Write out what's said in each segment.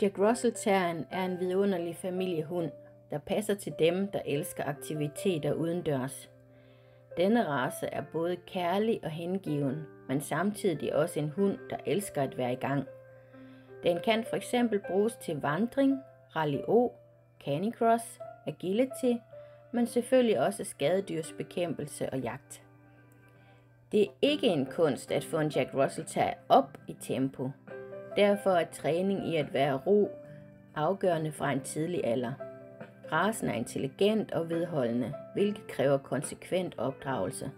Jack Russell Terrieren er en vidunderlig familiehund, der passer til dem, der elsker aktiviteter udendørs. Denne race er både kærlig og hengiven, men samtidig også en hund, der elsker at være i gang. Den kan f.eks. bruges til vandring, rally-o, canicross, agility, men selvfølgelig også skadedyrsbekæmpelse og jagt. Det er ikke en kunst at få en Jack Russell Terrier op i tempo. Derfor er træning i at være ro afgørende fra en tidlig alder. Racen er intelligent og vedholdende, hvilket kræver konsekvent opdragelse.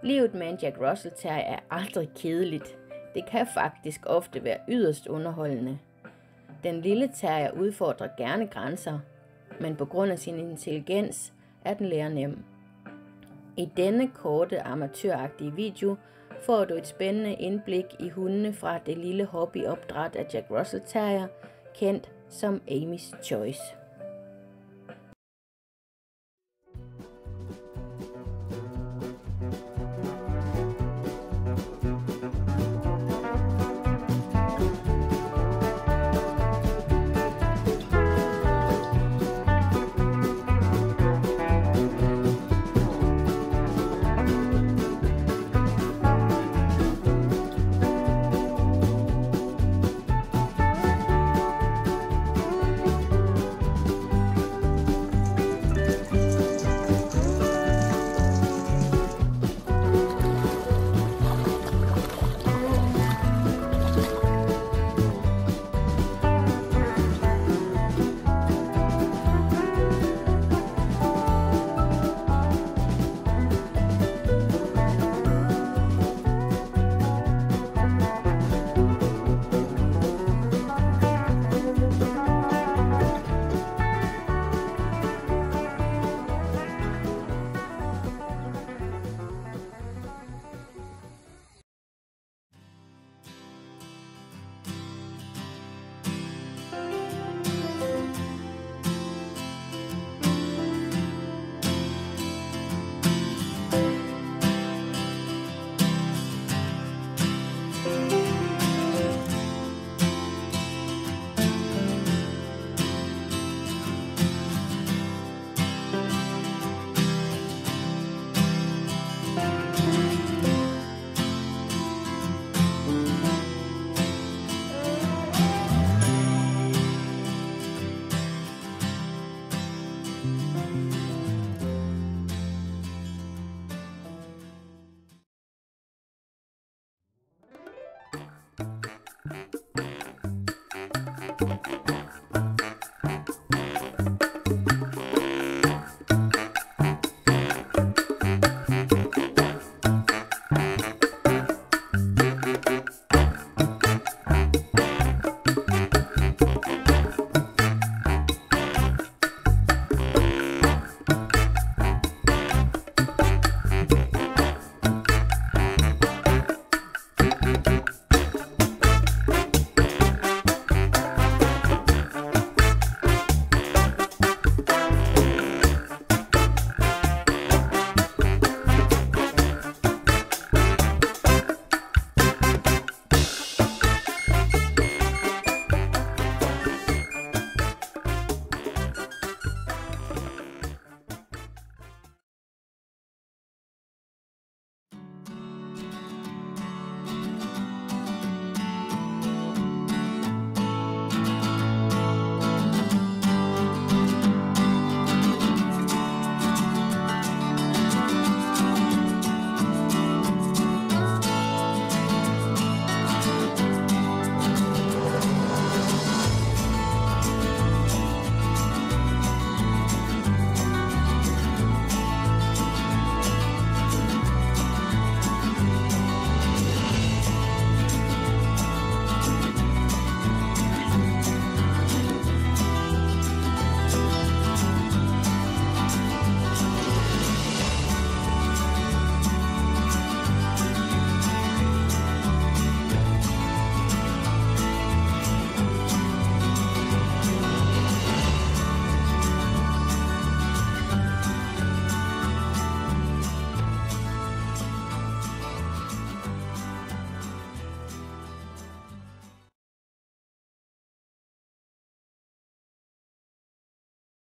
Livet med en Jack Russell Terrier er aldrig kedeligt. Det kan faktisk ofte være yderst underholdende. Den lille terrier udfordrer gerne grænser, men på grund af sin intelligens er den lærenem. I denne korte amatøragtige video får du et spændende indblik i hundene fra det lille hobbyopdræt af Jack Russell Terrier, kendt som Amy's Choice.